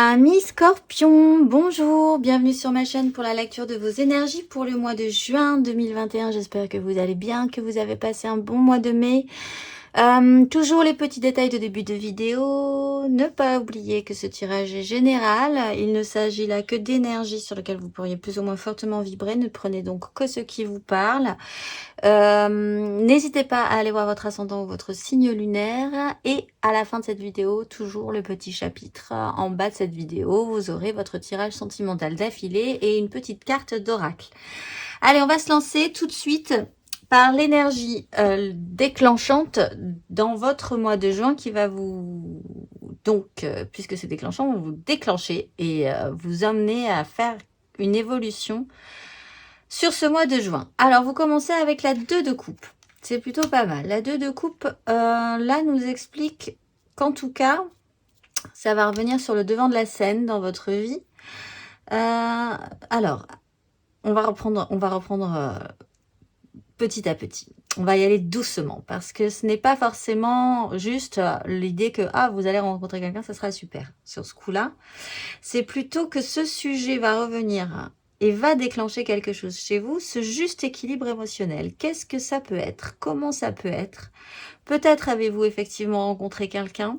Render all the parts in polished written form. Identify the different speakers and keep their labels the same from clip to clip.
Speaker 1: Amis Scorpion, bonjour, bienvenue sur ma chaîne pour la lecture de vos énergies pour le mois de juin 2021. J'espère que vous allez bien, que vous avez passé un bon mois de mai. Toujours les petits détails de début de vidéo. Ne pas oublier que ce tirage est général. Il ne s'agit là que d'énergie sur lesquelles vous pourriez plus ou moins fortement vibrer. Ne prenez donc que ce qui vous parle. N'hésitez pas à aller voir votre ascendant ou votre signe lunaire. Et à la fin de cette vidéo, toujours le petit chapitre. En bas de cette vidéo, vous aurez votre tirage sentimental d'affilée et une petite carte d'oracle. Allez, on va se lancer tout de suite par l'énergie déclenchante dans votre mois de juin qui va vous, donc, puisque c'est déclenchant, vous déclencher et vous amener à faire une évolution sur ce mois de juin. Alors, vous commencez avec la 2 de coupe. C'est plutôt pas mal. La 2 de coupe, là, nous explique qu'en tout cas, ça va revenir sur le devant de la scène dans votre vie. Alors, on va reprendre petit à petit. On va y aller doucement parce que ce n'est pas forcément juste l'idée que vous allez rencontrer quelqu'un, ça sera super sur ce coup-là. C'est plutôt que ce sujet va revenir et va déclencher quelque chose chez vous, ce juste équilibre émotionnel. Qu'est-ce que ça peut être? Comment ça peut être? Peut-être avez-vous effectivement rencontré quelqu'un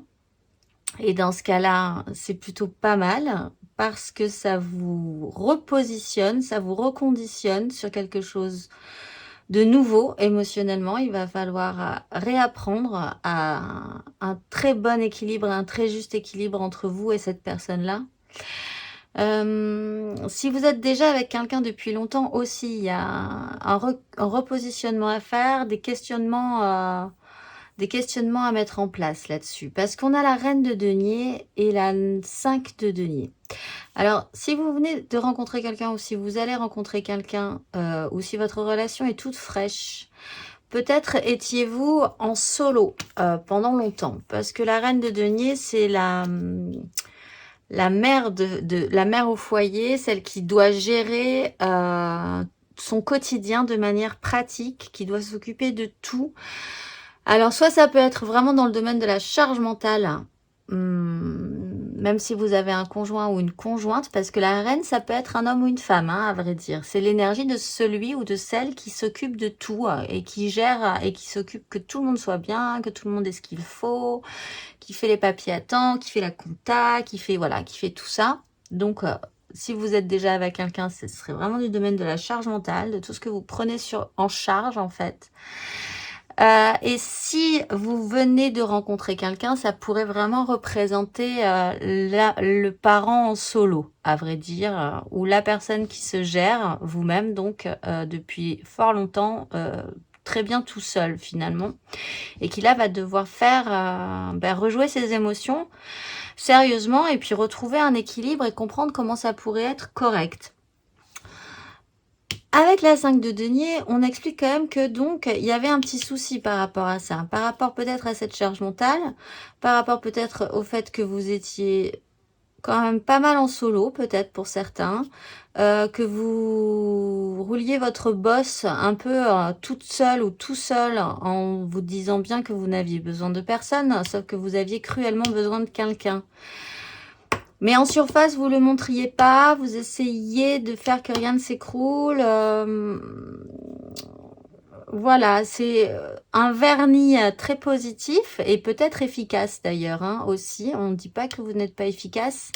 Speaker 1: et dans ce cas-là, c'est plutôt pas mal parce que ça vous repositionne, ça vous reconditionne sur quelque chose de nouveau émotionnellement. Il va falloir réapprendre à un très bon équilibre, un très juste équilibre entre vous et cette personne-là. Si vous êtes déjà avec quelqu'un depuis longtemps aussi, il y a un repositionnement à faire, des questionnements à mettre en place là-dessus. Parce qu'on a la reine de denier et la 5 de denier. Alors, si vous venez de rencontrer quelqu'un ou si vous allez rencontrer quelqu'un ou si votre relation est toute fraîche, peut-être étiez-vous en solo pendant longtemps. Parce que la reine de denier, c'est la mère la mère au foyer, celle qui doit gérer son quotidien de manière pratique, qui doit s'occuper de tout. Alors, soit ça peut être vraiment dans le domaine de la charge mentale, même si vous avez un conjoint ou une conjointe, parce que la reine, ça peut être un homme ou une femme, à vrai dire. C'est l'énergie de celui ou de celle qui s'occupe de tout et qui gère et qui s'occupe que tout le monde soit bien, que tout le monde ait ce qu'il faut, qui fait les papiers à temps, qui fait la compta, qui fait tout ça. Donc, si vous êtes déjà avec quelqu'un, ce serait vraiment du domaine de la charge mentale, de tout ce que vous prenez en charge, en fait. Et si vous venez de rencontrer quelqu'un, ça pourrait vraiment représenter le parent en solo, à vrai dire, ou la personne qui se gère vous-même, donc depuis fort longtemps, très bien tout seul finalement, et qui là va devoir faire rejouer ses émotions sérieusement et puis retrouver un équilibre et comprendre comment ça pourrait être correct. Avec la 5 de denier, on explique quand même que donc il y avait un petit souci par rapport à ça, par rapport peut-être à cette charge mentale, par rapport peut-être au fait que vous étiez quand même pas mal en solo, peut-être pour certains, que vous rouliez votre bosse un peu toute seule ou tout seul en vous disant bien que vous n'aviez besoin de personne, sauf que vous aviez cruellement besoin de quelqu'un. Mais en surface, vous ne le montriez pas, vous essayiez de faire que rien ne s'écroule. Voilà, c'est un vernis très positif et peut-être efficace d'ailleurs aussi. On ne dit pas que vous n'êtes pas efficace,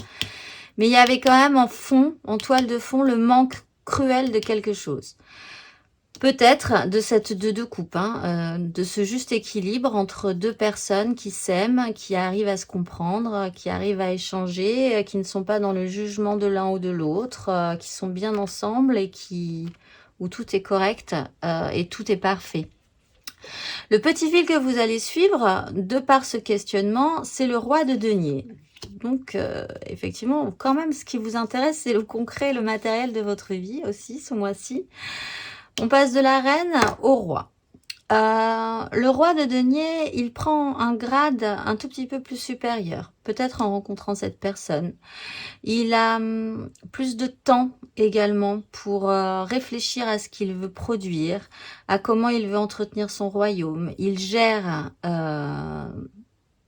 Speaker 1: mais il y avait quand même en fond, en toile de fond, le manque cruel de quelque chose. Peut-être de cette deux coupe, de ce juste équilibre entre deux personnes qui s'aiment, qui arrivent à se comprendre, qui arrivent à échanger, qui ne sont pas dans le jugement de l'un ou de l'autre, qui sont bien ensemble et où tout est correct et tout est parfait. Le petit fil que vous allez suivre, de par ce questionnement, c'est le roi de denier. Donc, effectivement, quand même, ce qui vous intéresse, c'est le concret, le matériel de votre vie aussi, ce mois-ci. On passe de la reine au roi. Le roi de denier, il prend un grade un tout petit peu plus supérieur, peut-être en rencontrant cette personne. Il a plus de temps également pour réfléchir à ce qu'il veut produire, à comment il veut entretenir son royaume. Il gère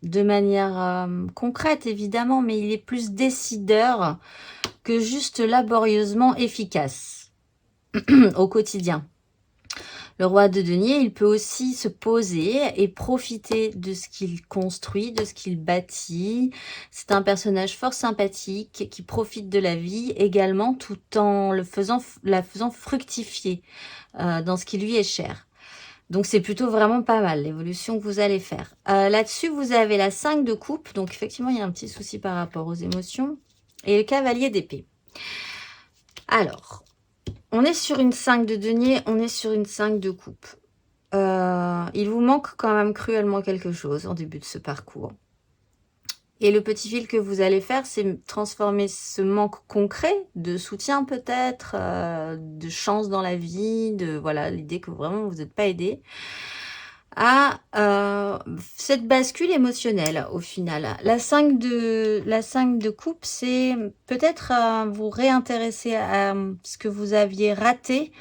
Speaker 1: de manière concrète, évidemment, mais il est plus décideur que juste laborieusement efficace au quotidien. Le roi de denier, il peut aussi se poser et profiter de ce qu'il construit, de ce qu'il bâtit. C'est un personnage fort sympathique qui profite de la vie également tout en la faisant fructifier dans ce qui lui est cher. Donc, c'est plutôt vraiment pas mal l'évolution que vous allez faire. Là-dessus, vous avez la 5 de coupe. Donc, effectivement, il y a un petit souci par rapport aux émotions. Et le cavalier d'épée. Alors, on est sur une 5 de denier, on est sur une 5 de coupe. Il vous manque quand même cruellement quelque chose en début de ce parcours. Et le petit fil que vous allez faire, c'est transformer ce manque concret de soutien peut-être, de chance dans la vie, de voilà l'idée que vraiment vous n'êtes pas aidé, à cette bascule émotionnelle au final. La 5 de coupe, c'est peut-être vous réintéresser à ce que vous aviez raté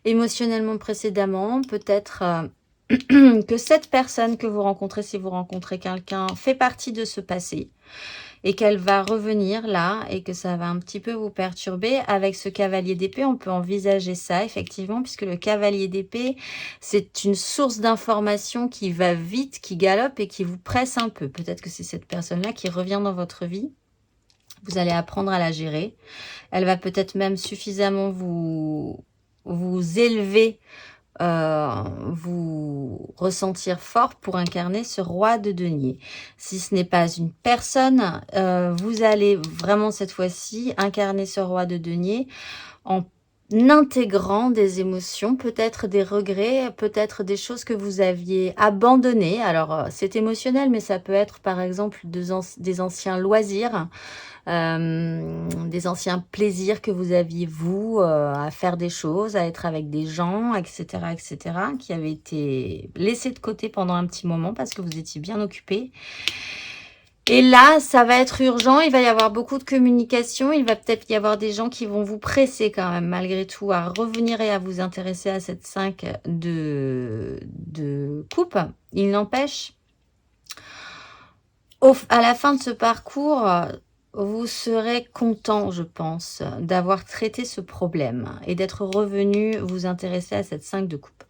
Speaker 1: émotionnellement précédemment, peut-être que cette personne que vous rencontrez, si vous rencontrez quelqu'un, fait partie de ce passé et qu'elle va revenir là et que ça va un petit peu vous perturber. Avec ce cavalier d'épée, on peut envisager ça effectivement, puisque le cavalier d'épée, c'est une source d'information qui va vite, qui galope et qui vous presse un peu. Peut-être que c'est cette personne-là qui revient dans votre vie. Vous allez apprendre à la gérer. Elle va peut-être même suffisamment vous élever, vous ressentir fort pour incarner ce roi de denier. Si ce n'est pas une personne, vous allez vraiment cette fois-ci incarner ce roi de denier en intégrant des émotions, peut-être des regrets, peut-être des choses que vous aviez abandonnées. Alors, c'est émotionnel, mais ça peut être par exemple des anciens loisirs, des anciens plaisirs que vous aviez, vous, à faire des choses, à être avec des gens, etc., qui avaient été laissés de côté pendant un petit moment parce que vous étiez bien occupés. Et là, ça va être urgent, il va y avoir beaucoup de communication, il va peut-être y avoir des gens qui vont vous presser quand même, malgré tout, à revenir et à vous intéresser à cette 5 de coupe. Il n'empêche, à la fin de ce parcours, vous serez content, je pense, d'avoir traité ce problème et d'être revenu vous intéresser à cette 5 de coupe.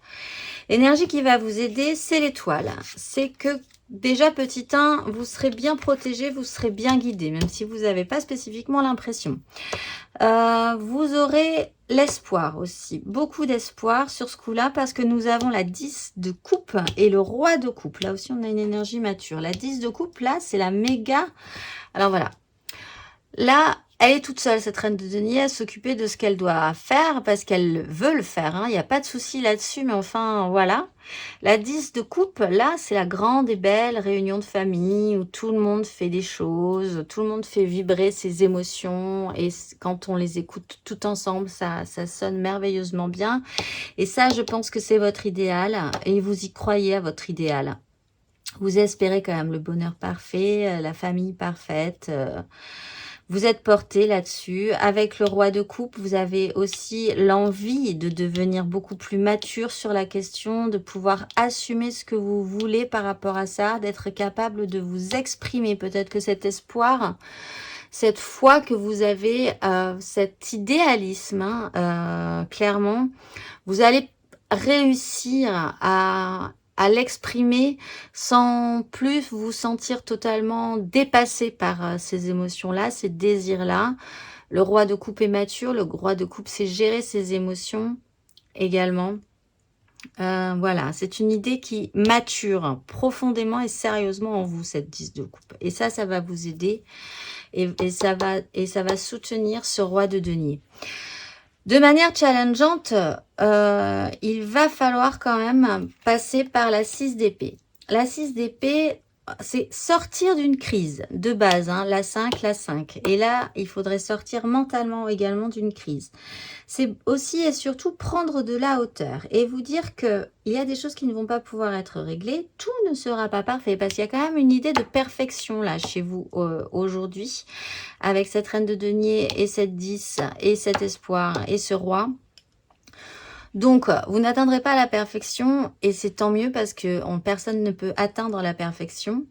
Speaker 1: L'énergie qui va vous aider, c'est l'étoile. C'est que déjà, petit 1, vous serez bien protégé, vous serez bien guidé, même si vous n'avez pas spécifiquement l'impression. Vous aurez l'espoir aussi, beaucoup d'espoir sur ce coup-là, parce que nous avons la 10 de coupe et le roi de coupe. Là aussi, on a une énergie mature. La 10 de coupe, là, c'est la méga... Alors voilà. Là, elle est toute seule, cette reine de denier, à s'occuper de ce qu'elle doit faire, parce qu'elle veut le faire, hein. Il n'y a pas de souci là-dessus, mais enfin, voilà. La 10 de coupe, là, c'est la grande et belle réunion de famille où tout le monde fait des choses, tout le monde fait vibrer ses émotions, et quand on les écoute tout ensemble, ça sonne merveilleusement bien. Et ça, je pense que c'est votre idéal, et vous y croyez à votre idéal. Vous espérez quand même le bonheur parfait, la famille parfaite, vous êtes porté là-dessus. Avec le roi de coupe, vous avez aussi l'envie de devenir beaucoup plus mature sur la question, de pouvoir assumer ce que vous voulez par rapport à ça, d'être capable de vous exprimer. Peut-être que cet espoir, cette foi que vous avez, cet idéalisme, hein, clairement, vous allez réussir à l'exprimer sans plus vous sentir totalement dépassé par ces émotions-là, ces désirs-là. Le roi de coupe est mature, le roi de coupe sait gérer ses émotions également. Voilà, c'est une idée qui mature profondément et sérieusement en vous, cette 10 de coupe. Et ça va vous aider et ça va soutenir ce roi de denier. De manière challengeante, il va falloir quand même passer par la 6 d'épée. La 6 d'épée, c'est sortir d'une crise de base, hein, la 5. Et là, il faudrait sortir mentalement également d'une crise. C'est aussi et surtout prendre de la hauteur et vous dire qu'il y a des choses qui ne vont pas pouvoir être réglées. Tout ne sera pas parfait parce qu'il y a quand même une idée de perfection là chez vous aujourd'hui avec cette reine de denier et cette 10 et cet espoir et ce roi. Donc, vous n'atteindrez pas la perfection et c'est tant mieux parce que personne ne peut atteindre la perfection.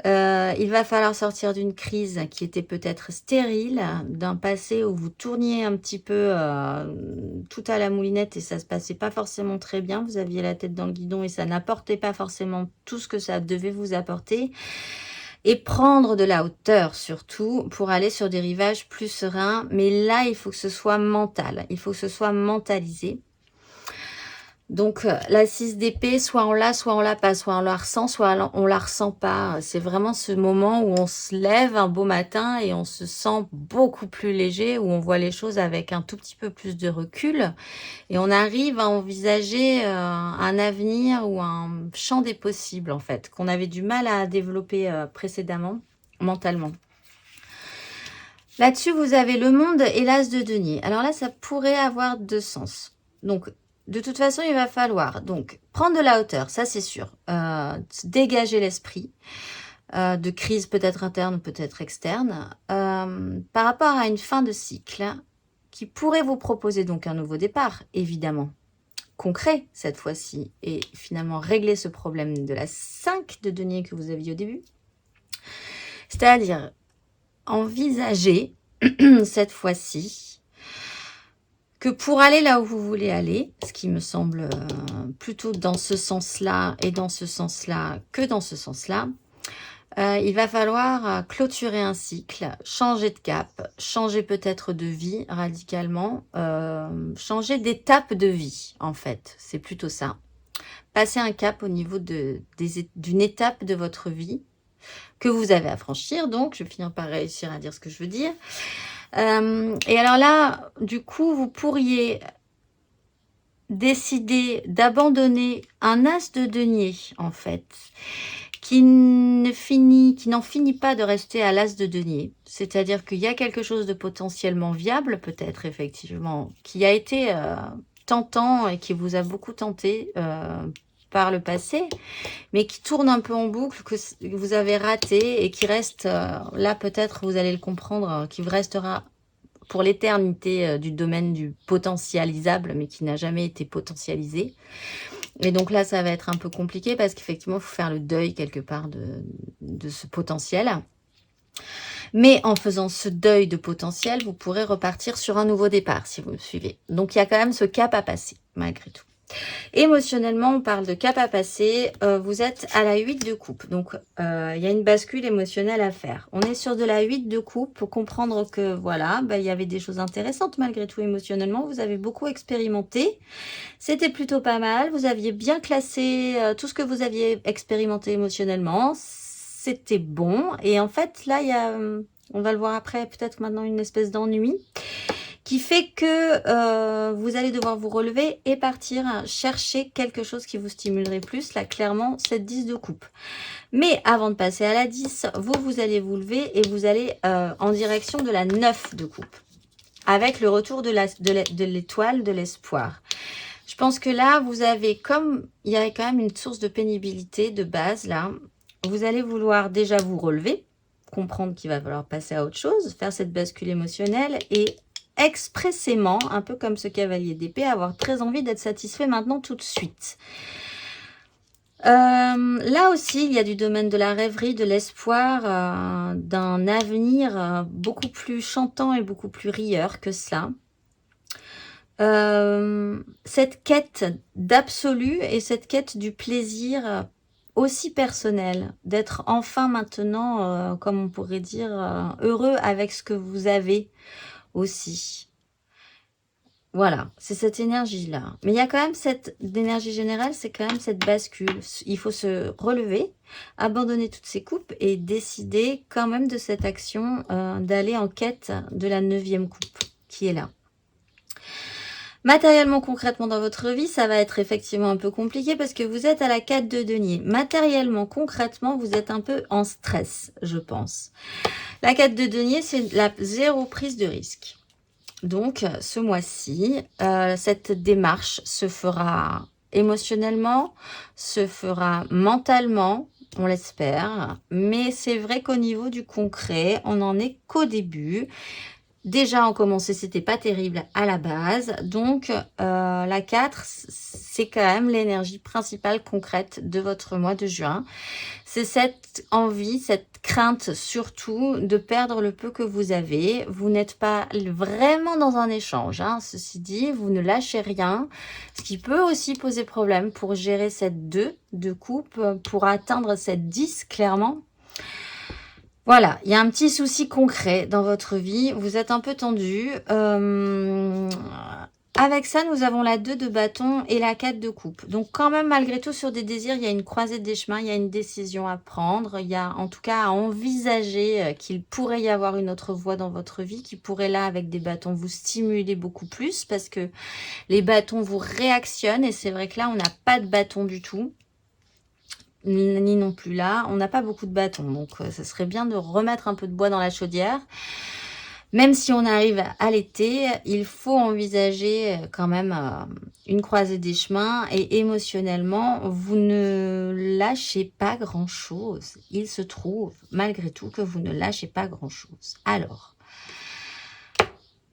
Speaker 1: Il va falloir sortir d'une crise qui était peut-être stérile, d'un passé où vous tourniez un petit peu tout à la moulinette et ça se passait pas forcément très bien. Vous aviez la tête dans le guidon et ça n'apportait pas forcément tout ce que ça devait vous apporter. Et prendre de la hauteur surtout pour aller sur des rivages plus sereins. Mais là, il faut que ce soit mental. Il faut que ce soit mentalisé. Donc, la 6 d'épée, soit on l'a pas, soit on la ressent, soit on la ressent pas. C'est vraiment ce moment où on se lève un beau matin et on se sent beaucoup plus léger, où on voit les choses avec un tout petit peu plus de recul et on arrive à envisager un avenir ou un champ des possibles, en fait, qu'on avait du mal à développer précédemment, mentalement. Là-dessus, vous avez le monde et l'as de denier. Alors là, ça pourrait avoir deux sens. Donc, de toute façon, il va falloir donc prendre de la hauteur, ça c'est sûr. Dégager l'esprit de crise peut-être interne, peut-être externe, par rapport à une fin de cycle qui pourrait vous proposer donc un nouveau départ, évidemment, concret cette fois-ci, et finalement régler ce problème de la 5 de denier que vous aviez au début. C'est-à-dire envisager cette fois-ci que pour aller là où vous voulez aller, ce qui me semble plutôt dans ce sens-là et dans ce sens-là que dans ce sens-là, il va falloir clôturer un cycle, changer de cap, changer peut-être de vie radicalement, changer d'étape de vie en fait, c'est plutôt ça. Passer un cap au niveau d'une étape de votre vie que vous avez à franchir, donc je vais finir par réussir à dire ce que je veux dire. Et alors là, du coup, vous pourriez décider d'abandonner un as de denier, en fait, qui n'en finit pas de rester à l'as de denier. C'est-à-dire qu'il y a quelque chose de potentiellement viable, peut-être, effectivement, qui a été tentant et qui vous a beaucoup tenté par le passé, mais qui tourne un peu en boucle, que vous avez raté et qui reste, là peut-être vous allez le comprendre, qui vous restera pour l'éternité du domaine du potentialisable, mais qui n'a jamais été potentialisé. Et donc là, ça va être un peu compliqué parce qu'effectivement, il faut faire le deuil quelque part de ce potentiel. Mais en faisant ce deuil de potentiel, vous pourrez repartir sur un nouveau départ, si vous me suivez. Donc, il y a quand même ce cap à passer, malgré tout. Émotionnellement, on parle de cap à passer. Vous êtes à la 8 de coupe. Donc, il y a une bascule émotionnelle à faire. On est sur de la 8 de coupe pour comprendre que, voilà, il y avait des choses intéressantes malgré tout émotionnellement. Vous avez beaucoup expérimenté. C'était plutôt pas mal. Vous aviez bien classé tout ce que vous aviez expérimenté émotionnellement. C'était bon. Et en fait, là, il y a, on va le voir après, peut-être maintenant une espèce d'ennui qui fait que vous allez devoir vous relever et partir chercher quelque chose qui vous stimulerait plus. Là, clairement, cette 10 de coupe. Mais avant de passer à la 10, vous allez vous lever et vous allez en direction de la 9 de coupe. Avec le retour de l'étoile de l'espoir. Je pense que là, vous avez comme... Il y a quand même une source de pénibilité de base, là. Vous allez vouloir déjà vous relever, comprendre qu'il va falloir passer à autre chose, faire cette bascule émotionnelle et expressément, un peu comme ce cavalier d'épée, avoir très envie d'être satisfait maintenant tout de suite. Là aussi, il y a du domaine de la rêverie, de l'espoir, d'un avenir beaucoup plus chantant et beaucoup plus rieur que cela. Cette quête d'absolu et cette quête du plaisir aussi personnel, d'être enfin maintenant, comme on pourrait dire, heureux avec ce que vous avez aussi. Voilà, c'est cette énergie-là. Mais il y a quand même cette énergie générale, c'est quand même cette bascule. Il faut se relever, abandonner toutes ces coupes et décider quand même de cette action d'aller en quête de la 9e coupe qui est là. Matériellement, concrètement, dans votre vie, ça va être effectivement un peu compliqué parce que vous êtes à la 4 de denier. Matériellement, concrètement, vous êtes un peu en stress, je pense. La 4 de denier, c'est la 0 prise de risque. Donc, ce mois-ci, cette démarche se fera émotionnellement, se fera mentalement, on l'espère. Mais c'est vrai qu'au niveau du concret, on n'en est qu'au début. Déjà, en commencer, c'était pas terrible à la base. Donc, la 4, c'est quand même l'énergie principale concrète de votre mois de juin. C'est cette envie, cette crainte surtout de perdre le peu que vous avez. Vous n'êtes pas vraiment dans un échange, hein. Ceci dit, vous ne lâchez rien, ce qui peut aussi poser problème pour gérer cette 2 de coupe, pour atteindre cette 10 clairement. Voilà, il y a un petit souci concret dans votre vie, vous êtes un peu tendu. Avec ça, nous avons la 2 de bâton et la 4 de coupe. Donc quand même, malgré tout, sur des désirs, il y a une croisée des chemins, il y a une décision à prendre. Il y a en tout cas à envisager qu'il pourrait y avoir une autre voie dans votre vie, qui pourrait là, avec des bâtons, vous stimuler beaucoup plus, parce que les bâtons vous réactionnent. Et c'est vrai que là, on n'a pas de bâton du tout. Ni non plus là. On n'a pas beaucoup de bâtons, donc ça serait bien de remettre un peu de bois dans la chaudière. Même si on arrive à l'été, il faut envisager quand même une croisée des chemins et émotionnellement, vous ne lâchez pas grand-chose. Il se trouve, malgré tout, que vous ne lâchez pas grand-chose. Alors,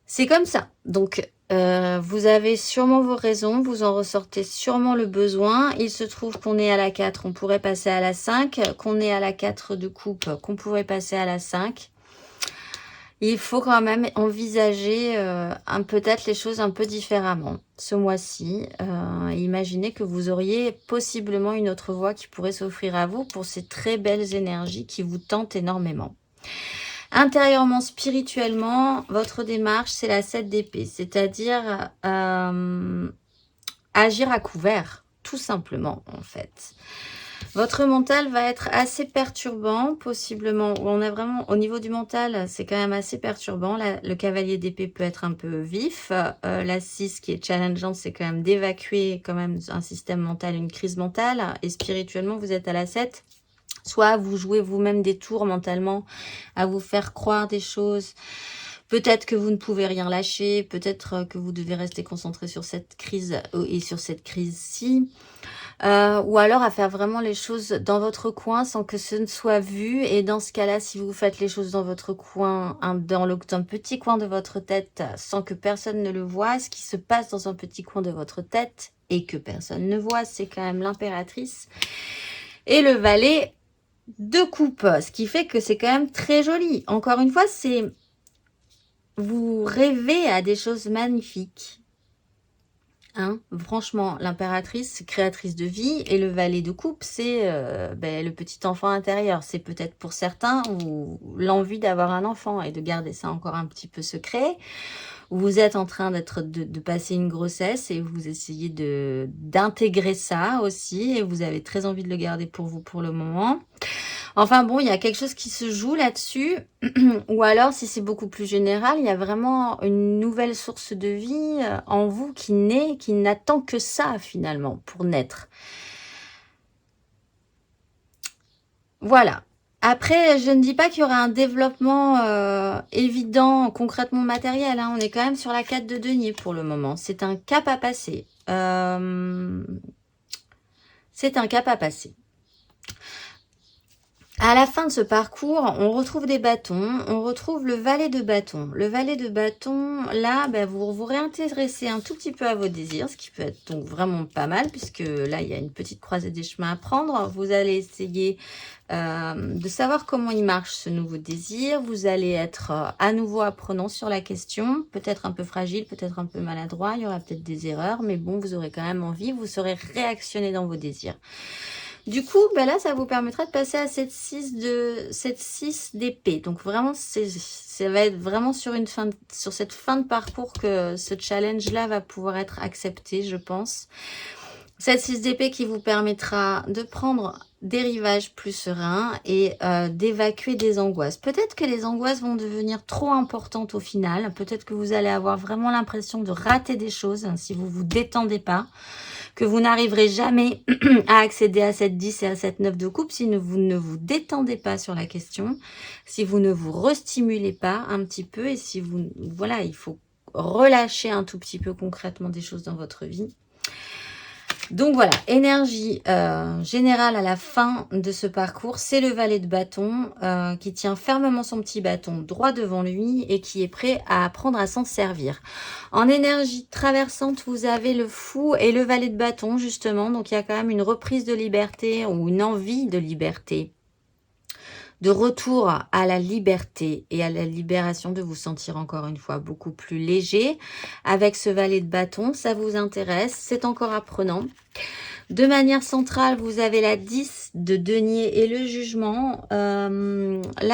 Speaker 1: c'est comme ça. Donc, vous avez sûrement vos raisons, vous en ressortez sûrement le besoin. Il se trouve qu'on est à la 4, on pourrait passer à la 5, qu'on est à la 4 de coupe, qu'on pourrait passer à la 5. Il faut quand même envisager peut-être les choses un peu différemment ce mois-ci. Imaginez que vous auriez possiblement une autre voie qui pourrait s'offrir à vous pour ces très belles énergies qui vous tentent énormément. Intérieurement, spirituellement, votre démarche, c'est la 7 d'épée, c'est-à-dire agir à couvert, tout simplement en fait. Votre mental va être assez perturbant, possiblement. On a vraiment, au niveau du mental, c'est quand même assez perturbant. Le cavalier d'épée peut être un peu vif. La 6 qui est challengeante, c'est quand même d'évacuer quand même un système mental, une crise mentale. Et spirituellement, vous êtes à la 7. Soit vous jouez vous-même des tours mentalement à vous faire croire des choses. Peut-être que vous ne pouvez rien lâcher. Peut-être que vous devez rester concentré sur cette crise et sur cette crise-ci. Ou alors à faire vraiment les choses dans votre coin sans que ce ne soit vu. Et dans ce cas-là, si vous faites les choses dans votre coin, dans un petit coin de votre tête, sans que personne ne le voit, ce qui se passe dans un petit coin de votre tête et que personne ne voit, c'est quand même l'impératrice. Et le valet de coupe, ce qui fait que c'est quand même très joli. Encore une fois, c'est... Vous rêvez à des choses magnifiques. Hein, franchement, l'impératrice, créatrice de vie, et le valet de coupe, c'est le petit enfant intérieur. C'est peut-être pour certains l'envie d'avoir un enfant et de garder ça encore un petit peu secret. Vous êtes en train de passer une grossesse et vous essayez d'intégrer ça aussi et vous avez très envie de le garder pour vous pour le moment. Enfin bon, il y a quelque chose qui se joue là-dessus. Ou alors, si c'est beaucoup plus général, il y a vraiment une nouvelle source de vie en vous qui naît, qui n'attend que ça finalement pour naître. Voilà. Après, je ne dis pas qu'il y aura un développement évident, concrètement matériel. Hein. On est quand même sur la 4 de denier pour le moment. C'est un cap à passer. C'est un cap à passer. À la fin de ce parcours, on retrouve des bâtons, on retrouve le valet de bâton. Le valet de bâton, là, vous vous réintéressez un tout petit peu à vos désirs, ce qui peut être donc vraiment pas mal, puisque là, il y a une petite croisée des chemins à prendre. Vous allez essayer de savoir comment il marche ce nouveau désir. Vous allez être à nouveau apprenant sur la question, peut-être un peu fragile, peut-être un peu maladroit, il y aura peut-être des erreurs, mais bon, vous aurez quand même envie, vous saurez réactionner dans vos désirs. Du coup, là, ça vous permettra de passer à cette 6 d'épée. Donc vraiment, ça va être vraiment sur cette fin de parcours que ce challenge-là va pouvoir être accepté, je pense. Cette 6 d'épée qui vous permettra de prendre des rivages plus sereins et d'évacuer des angoisses. Peut-être que les angoisses vont devenir trop importantes au final. Peut-être que vous allez avoir vraiment l'impression de rater des choses si vous ne vous détendez pas. Que vous n'arriverez jamais à accéder à cette 10 et à cette 9 de coupe si vous ne vous détendez pas sur la question, si vous ne vous restimulez pas un petit peu et si vous... Voilà, il faut relâcher un tout petit peu concrètement des choses dans votre vie. Donc voilà, énergie générale à la fin de ce parcours, c'est le valet de bâton qui tient fermement son petit bâton droit devant lui et qui est prêt à apprendre à s'en servir. En énergie traversante, vous avez le fou et le valet de bâton justement, donc il y a quand même une reprise de liberté ou une envie de liberté, de retour à la liberté et à la libération, de vous sentir encore une fois beaucoup plus léger. Avec ce valet de bâton, ça vous intéresse, c'est encore apprenant. De manière centrale, vous avez la 10 de denier et le jugement. Là,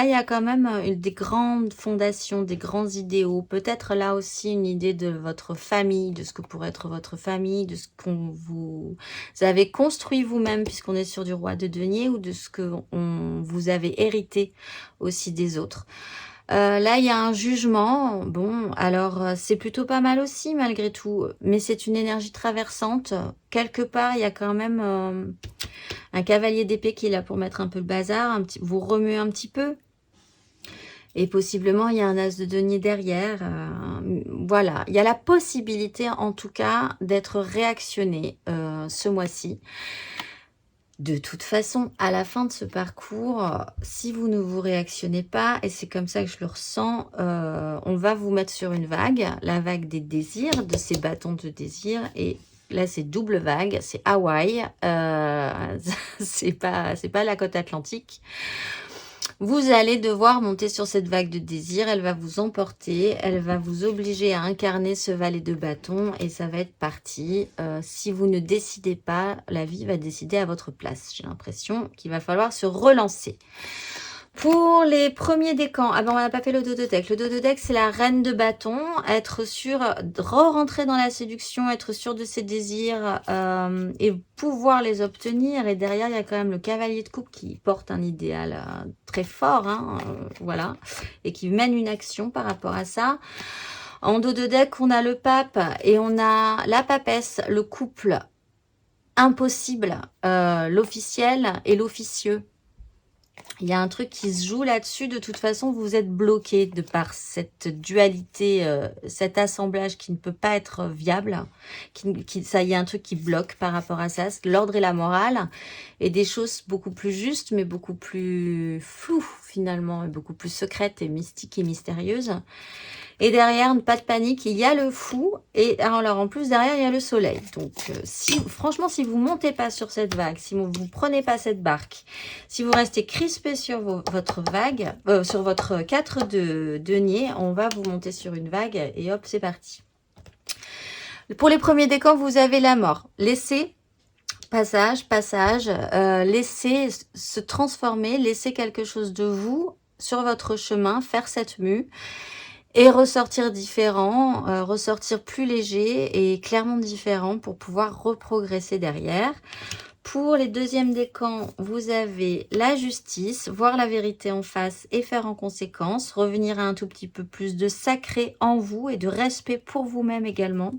Speaker 1: il y a quand même des grandes fondations, des grands idéaux. Peut-être là aussi une idée de votre famille, de ce que pourrait être votre famille, de ce qu'on vous avez construit vous-même, puisqu'on est sur du roi de denier, ou de ce que vous avez hérité aussi des autres. Là, il y a un jugement. Bon, alors, c'est plutôt pas mal aussi, malgré tout. Mais c'est une énergie traversante. Quelque part, il y a quand même un cavalier d'épée qui est là pour mettre un peu le bazar, vous remuer un petit peu. Et possiblement, il y a un as de denier derrière. Voilà, il y a la possibilité, en tout cas, d'être réactionné ce mois-ci. De toute façon, à la fin de ce parcours, si vous ne vous réactionnez pas, et c'est comme ça que je le ressens, on va vous mettre sur une vague, la vague des désirs, de ces bâtons de désir. Et là, c'est double vague, c'est Hawaï, c'est pas la côte atlantique. Vous allez devoir monter sur cette vague de désir, elle va vous emporter, elle va vous obliger à incarner ce valet de bâton et ça va être parti. Si vous ne décidez pas, la vie va décider à votre place. J'ai l'impression qu'il va falloir se relancer. Pour les premiers décans, ah ben on n'a pas fait le dos de deck. Le dos de deck, c'est la reine de bâton. Être sûr, re-rentrer dans la séduction, être sûr de ses désirs et pouvoir les obtenir. Et derrière, il y a quand même le cavalier de coupe qui porte un idéal très fort, hein, voilà, et qui mène une action par rapport à ça. En dos de deck, on a le pape et on a la papesse, le couple impossible, l'officiel et l'officieux. Il y a un truc qui se joue là-dessus. De toute façon, vous êtes bloqué de par cette dualité, cet assemblage qui ne peut pas être viable. Ça, il y a un truc qui bloque par rapport à ça. L'ordre et la morale. Et des choses beaucoup plus justes, mais beaucoup plus floues finalement. Et beaucoup plus secrètes et mystiques et mystérieuses. Et derrière, pas de panique, il y a le fou. Et alors, en plus, derrière, il y a le soleil. Donc, franchement, si vous ne montez pas sur cette vague, si vous ne prenez pas cette barque, si vous restez crispé sur votre vague, sur votre 4 de denier, on va vous monter sur une vague et hop, c'est parti. Pour les premiers décans, vous avez la mort. Laissez passage, laissez se transformer, laissez quelque chose de vous sur votre chemin, faire cette mue. Et ressortir différent, ressortir plus léger et clairement différent pour pouvoir reprogresser derrière. Pour les deuxièmes décans, vous avez la justice, voir la vérité en face et faire en conséquence. Revenir à un tout petit peu plus de sacré en vous et de respect pour vous-même également.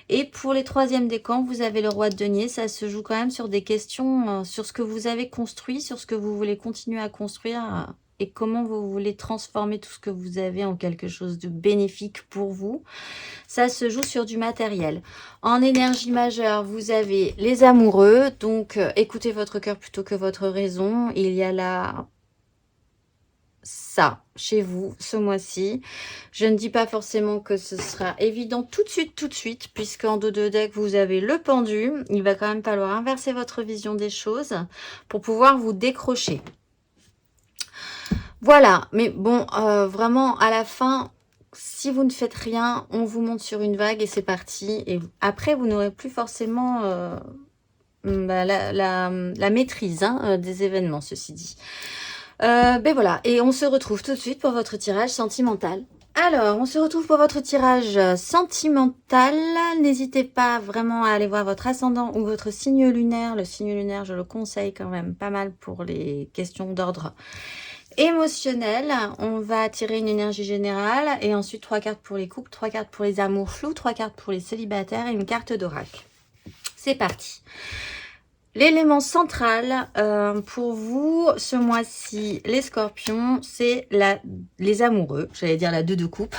Speaker 1: Et pour les troisièmes décans, vous avez le roi de denier. Ça se joue quand même sur des questions, sur ce que vous avez construit, sur ce que vous voulez continuer à construire et comment vous voulez transformer tout ce que vous avez en quelque chose de bénéfique pour vous. Ça se joue sur du matériel. En énergie majeure, vous avez les amoureux. Donc, écoutez votre cœur plutôt que votre raison. Il y a là ça chez vous ce mois-ci. Je ne dis pas forcément que ce sera évident tout de suite, puisqu'en dos de deck, vous avez le pendu. Il va quand même falloir inverser votre vision des choses pour pouvoir vous décrocher. Voilà, mais bon, vraiment, à la fin, si vous ne faites rien, on vous monte sur une vague et c'est parti. Et après, vous n'aurez plus forcément la maîtrise des événements, ceci dit. Ben voilà, et on se retrouve tout de suite pour votre tirage sentimental. Alors, on se retrouve pour votre tirage sentimental. N'hésitez pas vraiment à aller voir votre ascendant ou votre signe lunaire. Le signe lunaire, je le conseille quand même pas mal pour les questions d'ordre émotionnel. On va tirer une énergie générale et ensuite 3 cartes pour les couples, 3 cartes pour les amours flous, 3 cartes pour les célibataires et une carte d'oracle. C'est parti. L'élément central pour vous ce mois-ci, les scorpions, c'est les amoureux. J'allais dire la 2 de coupe.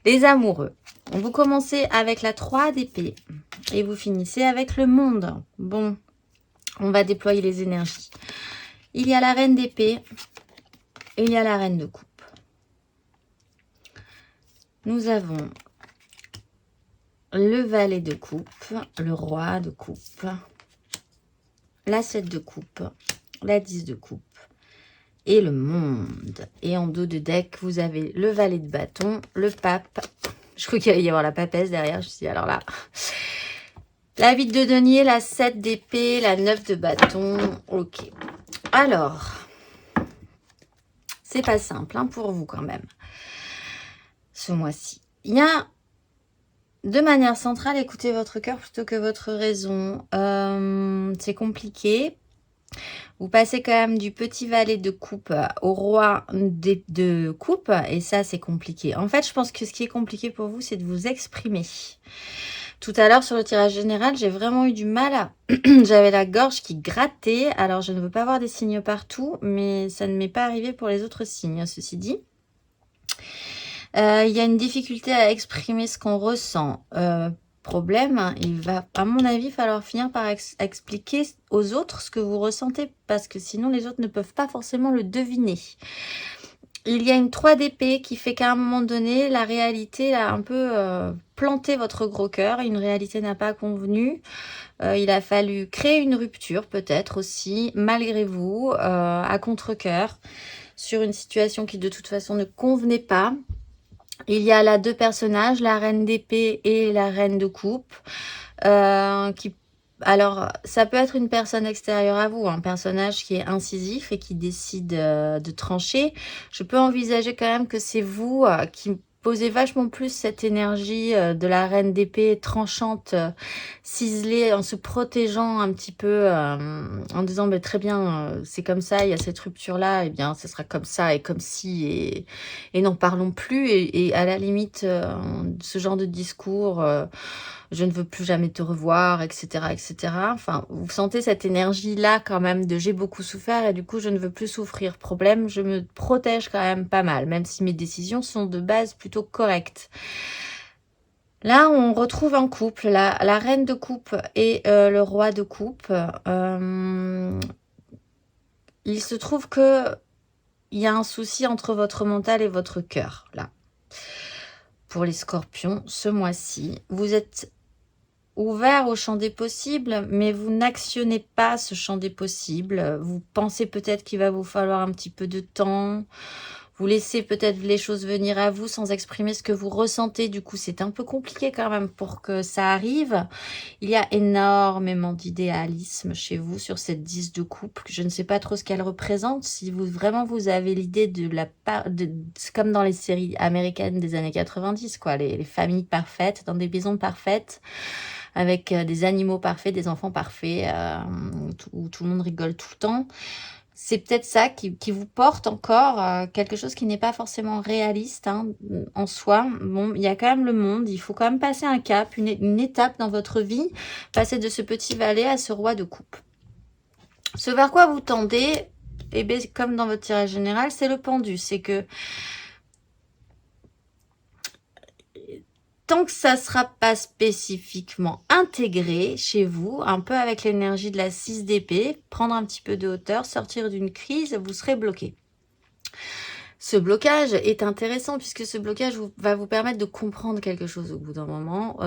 Speaker 1: Les amoureux. Vous commencez avec la 3 d'épée. Et vous finissez avec le monde. Bon, on va déployer les énergies. Il y a la reine d'épée. Et il y a la reine de coupe. Nous avons le valet de coupe, le roi de coupe, la 7 de coupe, la 10 de coupe et le monde. Et en dos de deck, vous avez le valet de bâton, le pape. Je crois qu'il allait y avoir la papesse derrière. Je me suis dit, alors là, la 8 de denier, la 7 d'épée, la 9 de bâton. Ok. Alors, c'est pas simple hein, pour vous quand même, ce mois-ci. Il y a, de manière centrale, écoutez votre cœur plutôt que votre raison. C'est compliqué. Vous passez quand même du petit valet de coupe au roi de coupe. Et ça, c'est compliqué. En fait, je pense que ce qui est compliqué pour vous, c'est de vous exprimer. Tout à l'heure, sur le tirage général, j'ai vraiment eu du mal à... J'avais la gorge qui grattait. Alors, je ne veux pas avoir des signes partout, mais ça ne m'est pas arrivé pour les autres signes, ceci dit. Il y a une difficulté à exprimer ce qu'on ressent. Problème, il va, à mon avis, falloir finir par expliquer aux autres ce que vous ressentez, parce que sinon, les autres ne peuvent pas forcément le deviner. Il y a une 3 d'épée qui fait qu'à un moment donné, la réalité a un peu planté votre gros cœur. Une réalité n'a pas convenu. Il a fallu créer une rupture peut-être aussi, malgré vous, à contre-cœur, sur une situation qui de toute façon ne convenait pas. Il y a là 2 personnages, la reine d'épée et la reine de coupe, qui... Alors, ça peut être une personne extérieure à vous, un personnage qui est incisif et qui décide de trancher. Je peux envisager quand même que c'est vous qui posez vachement plus cette énergie de la reine d'épée tranchante, ciselée, en se protégeant un petit peu, en disant bah, très bien, c'est comme ça, il y a cette rupture-là, et bien, ce sera comme ça et comme si, et n'en parlons plus. Et à la limite, ce genre de discours... je ne veux plus jamais te revoir, etc., etc. Enfin, vous sentez cette énergie-là quand même de j'ai beaucoup souffert et du coup, je ne veux plus souffrir. Problème, je me protège quand même pas mal, même si mes décisions sont de base plutôt correctes. Là, on retrouve un couple, la reine de coupe et le roi de coupe. Il se trouve que il y a un souci entre votre mental et votre cœur, là. Pour les scorpions, ce mois-ci, vous êtes ouvert au champ des possibles, mais vous n'actionnez pas ce champ des possibles. Vous pensez peut-être qu'il va vous falloir un petit peu de temps. Vous laissez peut-être les choses venir à vous sans exprimer ce que vous ressentez. Du coup, c'est un peu compliqué quand même pour que ça arrive. Il y a énormément d'idéalisme chez vous sur cette 10 de coupe. Je ne sais pas trop ce qu'elle représente. Si vous vraiment vous avez l'idée de la part... C'est comme dans les séries américaines des années 90, quoi. Les familles parfaites, dans des maisons parfaites, avec des animaux parfaits, des enfants parfaits, où tout le monde rigole tout le temps. C'est peut-être ça qui vous porte encore quelque chose qui n'est pas forcément réaliste hein, en soi. Bon, il y a quand même le monde, il faut quand même passer un cap, une étape dans votre vie, passer de ce petit valet à ce roi de coupe. Ce vers quoi vous tendez, et bien, comme dans votre tirage général, c'est le pendu. C'est que tant que ça ne sera pas spécifiquement intégré chez vous, un peu avec l'énergie de la 6 d'épée, prendre un petit peu de hauteur, sortir d'une crise, vous serez bloqué. Ce blocage est intéressant puisque ce blocage va vous permettre de comprendre quelque chose au bout d'un moment.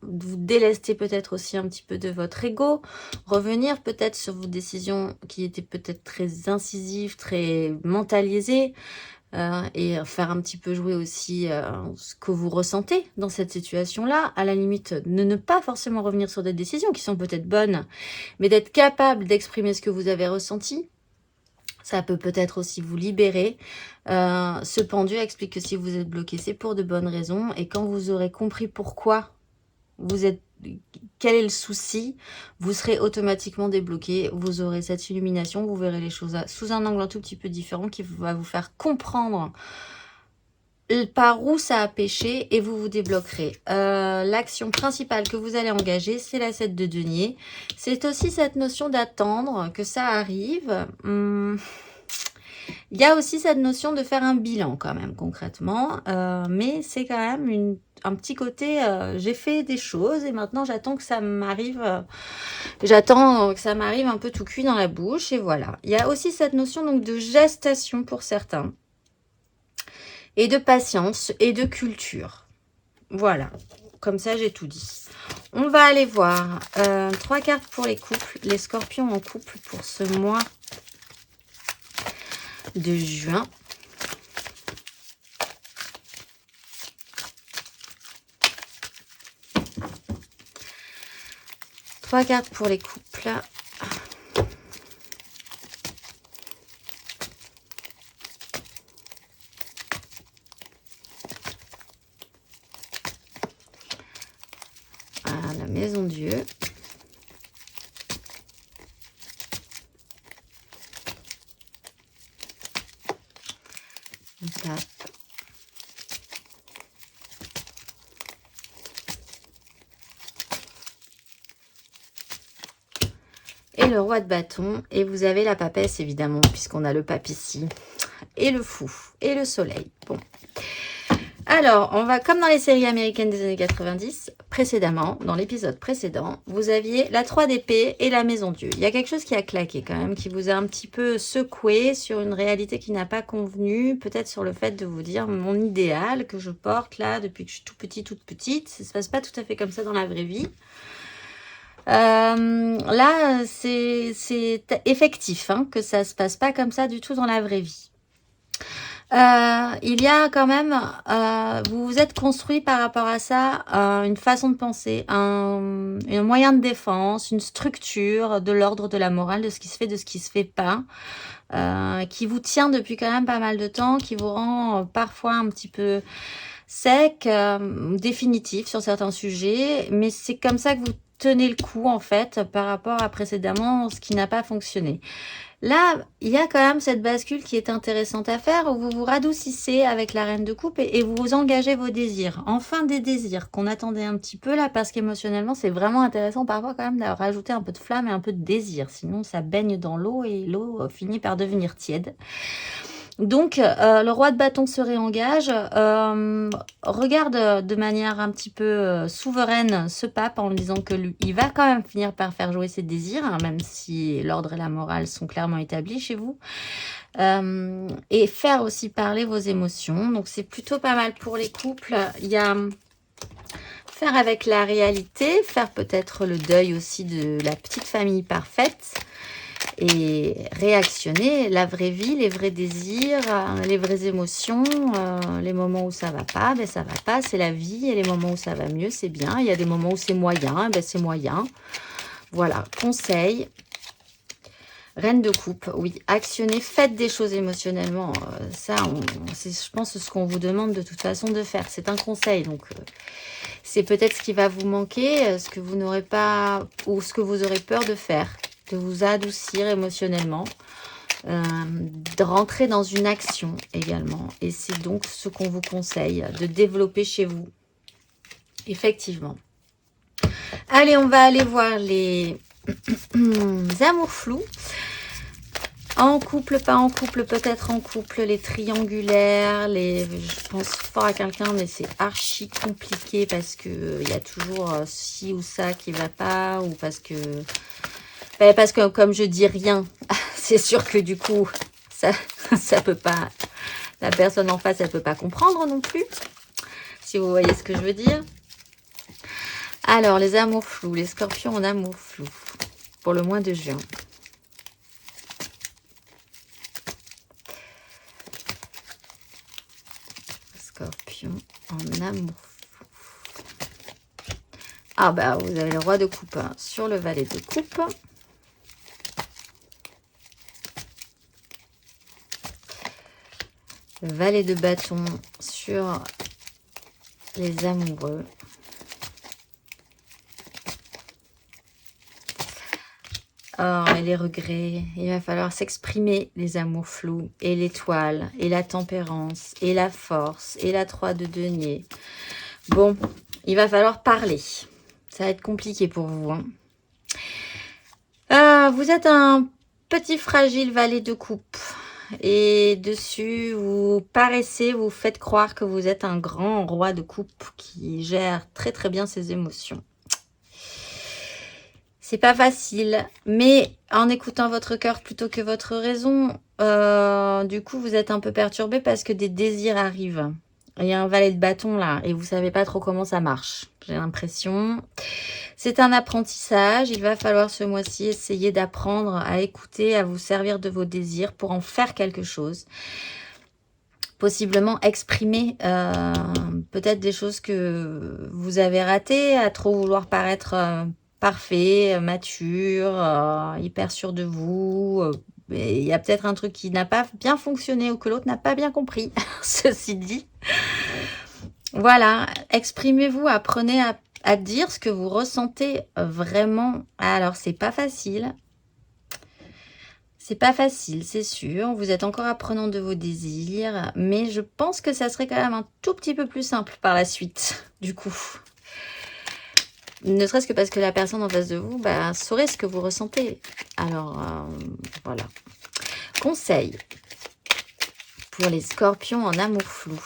Speaker 1: Vous délester peut-être aussi un petit peu de votre ego, revenir peut-être sur vos décisions qui étaient peut-être très incisives, très mentalisées, et faire un petit peu jouer aussi ce que vous ressentez dans cette situation-là. À la limite, ne pas forcément revenir sur des décisions qui sont peut-être bonnes, mais d'être capable d'exprimer ce que vous avez ressenti. Ça peut peut-être aussi vous libérer. Ce pendu explique que si vous êtes bloqué, c'est pour de bonnes raisons. Et quand vous aurez compris pourquoi vous êtes... Quel est le souci? Vous serez automatiquement débloqué. Vous aurez cette illumination. Vous verrez les choses sous un angle un tout petit peu différent qui va vous faire comprendre par où ça a pêché et vous vous débloquerez. L'action principale que vous allez engager, c'est la 7 de denier. C'est aussi cette notion d'attendre que ça arrive. Il y a aussi cette notion de faire un bilan quand même concrètement, mais c'est quand même un petit côté, j'ai fait des choses et maintenant j'attends que ça m'arrive, un peu tout cuit dans la bouche et voilà. Il y a aussi cette notion donc de gestation pour certains et de patience et de culture. Voilà, comme ça j'ai tout dit. On va aller voir 3 cartes pour les couples, les scorpions en couple pour ce mois de juin. Trois cartes pour les couples. Ah, la maison Dieu. On tape. Et le roi de bâton. Et vous avez la papesse, évidemment, puisqu'on a le pape ici. Et le fou. Et le soleil. Bon. Alors, on va, comme dans les séries américaines des années 90, précédemment, dans l'épisode précédent, vous aviez la 3 d'épée et la maison Dieu. Il y a quelque chose qui a claqué quand même, qui vous a un petit peu secoué sur une réalité qui n'a pas convenu, peut-être sur le fait de vous dire mon idéal que je porte là depuis que je suis toute petite, ça se passe pas tout à fait comme ça dans la vraie vie. Là, c'est effectif hein, que ça se passe pas comme ça du tout dans la vraie vie. Il y a quand même, vous vous êtes construit par rapport à ça, une façon de penser, un moyen de défense, une structure de l'ordre de la morale, de ce qui se fait, de ce qui se fait pas, qui vous tient depuis quand même pas mal de temps, qui vous rend parfois un petit peu sec, définitif sur certains sujets, mais c'est comme ça que vous tenez le coup en fait par rapport à précédemment ce qui n'a pas fonctionné. Là, il y a quand même cette bascule qui est intéressante à faire où vous vous radoucissez avec la reine de coupe et vous engagez vos désirs. Enfin, des désirs qu'on attendait un petit peu là parce qu'émotionnellement, c'est vraiment intéressant parfois quand même de rajouter un peu de flamme et un peu de désir. Sinon, ça baigne dans l'eau et l'eau finit par devenir tiède. Donc, le roi de bâton se réengage, regarde de manière un petit peu souveraine ce pape en lui disant que lui, il va quand même finir par faire jouer ses désirs, hein, même si l'ordre et la morale sont clairement établis chez vous. Et faire aussi parler vos émotions. Donc, c'est plutôt pas mal pour les couples. Il y a faire avec la réalité, faire peut-être le deuil aussi de la petite famille parfaite. Et réactionner la vraie vie, les vrais désirs, les vraies émotions, les moments où ça va pas, ben ça va pas, c'est la vie, et les moments où ça va mieux, c'est bien. Il y a des moments où c'est moyen, ben c'est moyen. Voilà, conseil. Reine de coupe, oui, actionnez, faites des choses émotionnellement. Ça, c'est, je pense, ce qu'on vous demande de toute façon de faire. C'est un conseil, donc c'est peut-être ce qui va vous manquer, ce que vous n'aurez pas, ou ce que vous aurez peur de faire. De vous adoucir émotionnellement, de rentrer dans une action également. Et c'est donc ce qu'on vous conseille de développer chez vous. Effectivement. Allez, on va aller voir les amours flous. En couple, pas en couple, peut-être en couple, les triangulaires, je pense fort à quelqu'un, mais c'est archi compliqué parce que il y a toujours ci ou ça qui va pas, ou parce que comme je dis rien, c'est sûr que du coup, ça peut pas, la personne en face, elle peut pas comprendre non plus, si vous voyez ce que je veux dire. Alors, les amours flous, les scorpions en amour flou, pour le mois de juin. Scorpion en amour flou. Ah bah, vous avez le roi de coupe hein, sur le valet de coupe. Valet de bâton sur les amoureux. Oh, et les regrets. Il va falloir s'exprimer, les amours flous. Et l'étoile, et la tempérance, et la force, et la 3 de denier. Bon, il va falloir parler. Ça va être compliqué pour vous. Hein. Vous êtes un petit fragile valet de coupe. Et dessus, vous paraissez, vous faites croire que vous êtes un grand roi de coupe qui gère très très bien ses émotions. C'est pas facile, mais en écoutant votre cœur plutôt que votre raison, du coup, vous êtes un peu perturbé parce que des désirs arrivent. Il y a un valet de bâton là, et vous savez pas trop comment ça marche, j'ai l'impression. C'est un apprentissage, il va falloir ce mois-ci essayer d'apprendre à écouter, à vous servir de vos désirs pour en faire quelque chose. Possiblement exprimer peut-être des choses que vous avez ratées, à trop vouloir paraître parfait, mature, hyper sûr de vous. Il y a peut-être un truc qui n'a pas bien fonctionné ou que l'autre n'a pas bien compris, ceci dit. Voilà, exprimez-vous, apprenez à dire ce que vous ressentez vraiment. Alors, c'est pas facile. C'est pas facile, c'est sûr. Vous êtes encore apprenant de vos désirs, mais je pense que ça serait quand même un tout petit peu plus simple par la suite, du coup. Ne serait-ce que parce que la personne en face de vous saurait ce que vous ressentez. Alors, voilà. Conseil pour les scorpions en amour flou.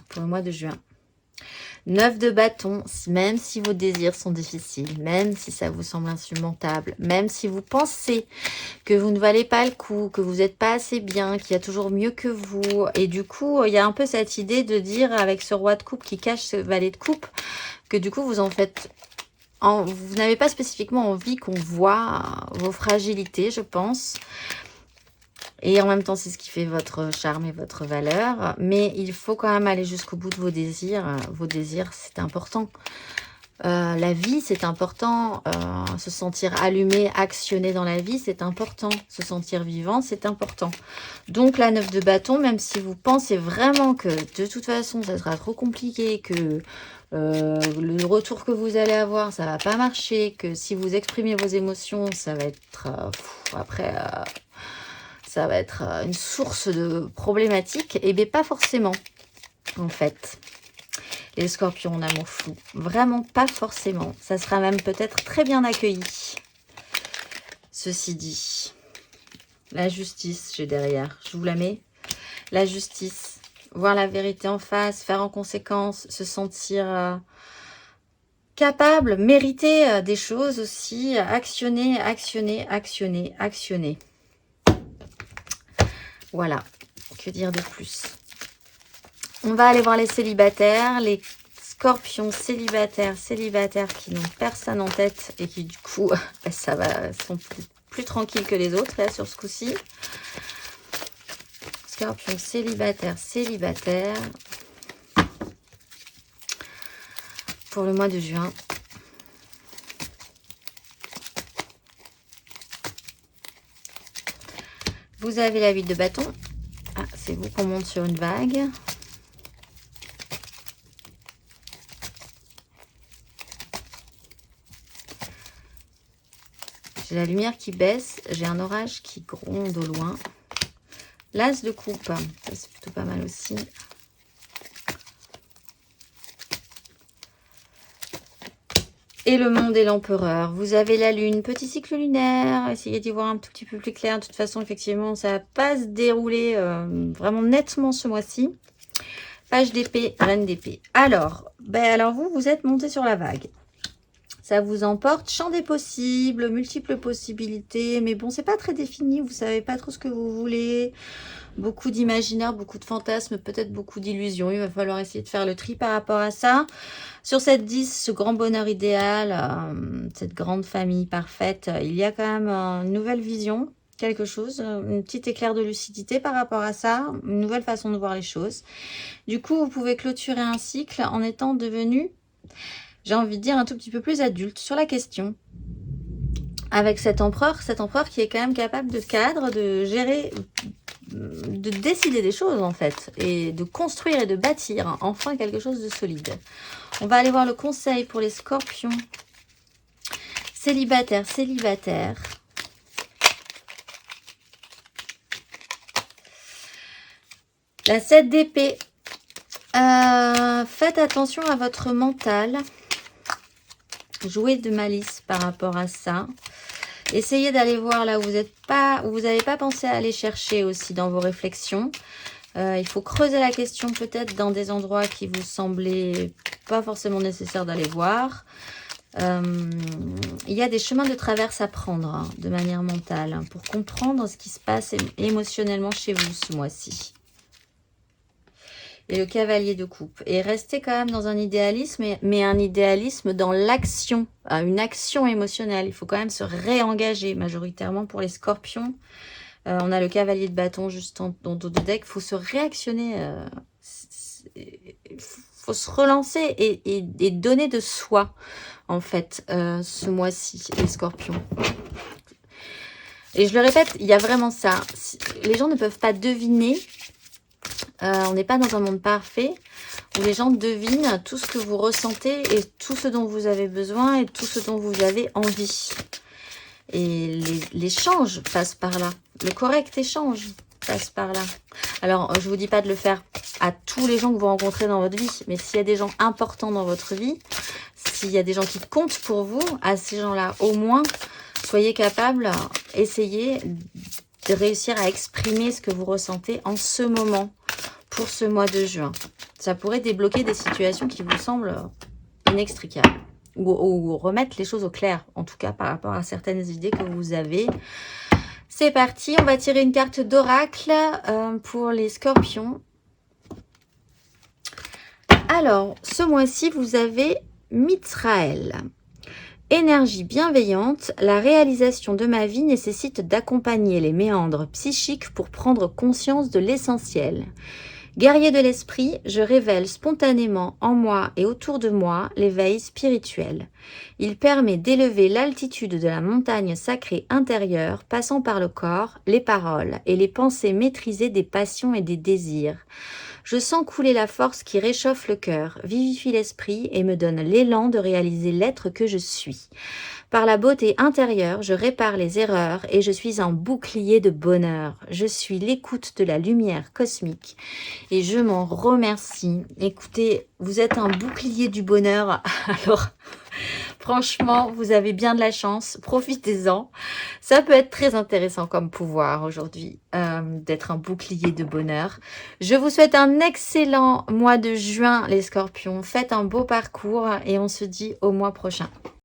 Speaker 1: Pour le mois de juin. 9 de bâton, même si vos désirs sont difficiles, même si ça vous semble insurmontable, même si vous pensez que vous ne valez pas le coup, que vous n'êtes pas assez bien, qu'il y a toujours mieux que vous. Et du coup, il y a un peu cette idée de dire avec ce roi de coupe qui cache ce valet de coupe, que du coup, vous en faites... Vous n'avez pas spécifiquement envie qu'on voit vos fragilités, je pense. Et en même temps, c'est ce qui fait votre charme et votre valeur. Mais il faut quand même aller jusqu'au bout de vos désirs. Vos désirs, c'est important. La vie, c'est important. Se sentir allumé, actionné dans la vie, c'est important. Se sentir vivant, c'est important. Donc, la 9 de bâton, même si vous pensez vraiment que de toute façon, ça sera trop compliqué, que le retour que vous allez avoir, ça va pas marcher, que si vous exprimez vos émotions, ça va être... après... ça va être une source de problématiques. Et bien, pas forcément, en fait. Les scorpions en amour flou. Vraiment pas forcément. Ça sera même peut-être très bien accueilli. Ceci dit. La justice, j'ai derrière. Je vous la mets. La justice. Voir la vérité en face. Faire en conséquence. Se sentir... capable, mériter des choses aussi. Actionner, actionner, actionner, actionner. Voilà, que dire de plus? On va aller voir les célibataires, les scorpions célibataires qui n'ont personne en tête et qui du coup, ça va, sont plus tranquilles que les autres là sur ce coup-ci. Scorpions célibataires. Pour le mois de juin. Vous avez la 8 de bâton. Ah, c'est vous qu'on monte sur une vague. J'ai la lumière qui baisse. J'ai un orage qui gronde au loin. L'as de coupe. Ça, c'est plutôt pas mal aussi. Et le monde et l'empereur. Vous avez la lune, petit cycle lunaire. Essayez d'y voir un tout petit peu plus clair. De toute façon, effectivement, ça va pas se dérouler vraiment nettement ce mois-ci. Page d'épée, reine d'épée. Alors, vous êtes monté sur la vague. Ça vous emporte, champ des possibles, multiples possibilités. Mais bon, c'est pas très défini. Vous savez pas trop ce que vous voulez. Beaucoup d'imaginaire, beaucoup de fantasmes, peut-être beaucoup d'illusions. Il va falloir essayer de faire le tri par rapport à ça. Sur cette 10, ce grand bonheur idéal, cette grande famille parfaite, il y a quand même une nouvelle vision, quelque chose, une petite éclair de lucidité par rapport à ça, une nouvelle façon de voir les choses. Du coup, vous pouvez clôturer un cycle en étant devenu, j'ai envie de dire, un tout petit peu plus adulte sur la question. Avec cet empereur qui est quand même capable de cadre, de gérer, de décider des choses en fait, et de construire et de bâtir enfin quelque chose de solide. On va aller voir le conseil pour les scorpions célibataires. La 7 d'épée. Faites attention à votre mental. Jouez de malice par rapport à ça. Essayez d'aller voir là où vous n'avez pas pensé à aller chercher aussi dans vos réflexions. Il faut creuser la question peut-être dans des endroits qui vous semblaient pas forcément nécessaires d'aller voir. Il y a des chemins de traverse à prendre hein, de manière mentale hein, pour comprendre ce qui se passe émotionnellement chez vous ce mois-ci. Et le cavalier de coupe. Et restez quand même dans un idéalisme, mais un idéalisme dans l'action, une action émotionnelle. Il faut quand même se réengager majoritairement pour les scorpions. On a le cavalier de bâton juste en dos de deck. Il faut se réactionner. Il faut se relancer et donner de soi, en fait, ce mois-ci, les scorpions. Et je le répète, il y a vraiment ça. Les gens ne peuvent pas deviner. On n'est pas dans un monde parfait où les gens devinent tout ce que vous ressentez et tout ce dont vous avez besoin et tout ce dont vous avez envie. Et l'échange passe par là. Le correct échange passe par là. Alors, je ne vous dis pas de le faire à tous les gens que vous rencontrez dans votre vie, mais s'il y a des gens importants dans votre vie, s'il y a des gens qui comptent pour vous, à ces gens-là, au moins, soyez capables, essayez de réussir à exprimer ce que vous ressentez en ce moment, pour ce mois de juin. Ça pourrait débloquer des situations qui vous semblent inextricables. Ou remettre les choses au clair, en tout cas par rapport à certaines idées que vous avez. C'est parti, on va tirer une carte d'oracle pour les scorpions. Alors, ce mois-ci, vous avez Mithraël. Énergie bienveillante, la réalisation de ma vie nécessite d'accompagner les méandres psychiques pour prendre conscience de l'essentiel. Guerrier de l'esprit, je révèle spontanément en moi et autour de moi l'éveil spirituel. Il permet d'élever l'altitude de la montagne sacrée intérieure, passant par le corps, les paroles et les pensées maîtrisées des passions et des désirs. Je sens couler la force qui réchauffe le cœur, vivifie l'esprit et me donne l'élan de réaliser l'être que je suis. Par la beauté intérieure, je répare les erreurs et je suis un bouclier de bonheur. Je suis l'écoute de la lumière cosmique et je m'en remercie. Écoutez, vous êtes un bouclier du bonheur, alors franchement, vous avez bien de la chance, profitez-en. Ça peut être très intéressant comme pouvoir aujourd'hui, d'être un bouclier de bonheur. Je vous souhaite un excellent mois de juin, les scorpions. Faites un beau parcours et on se dit au mois prochain.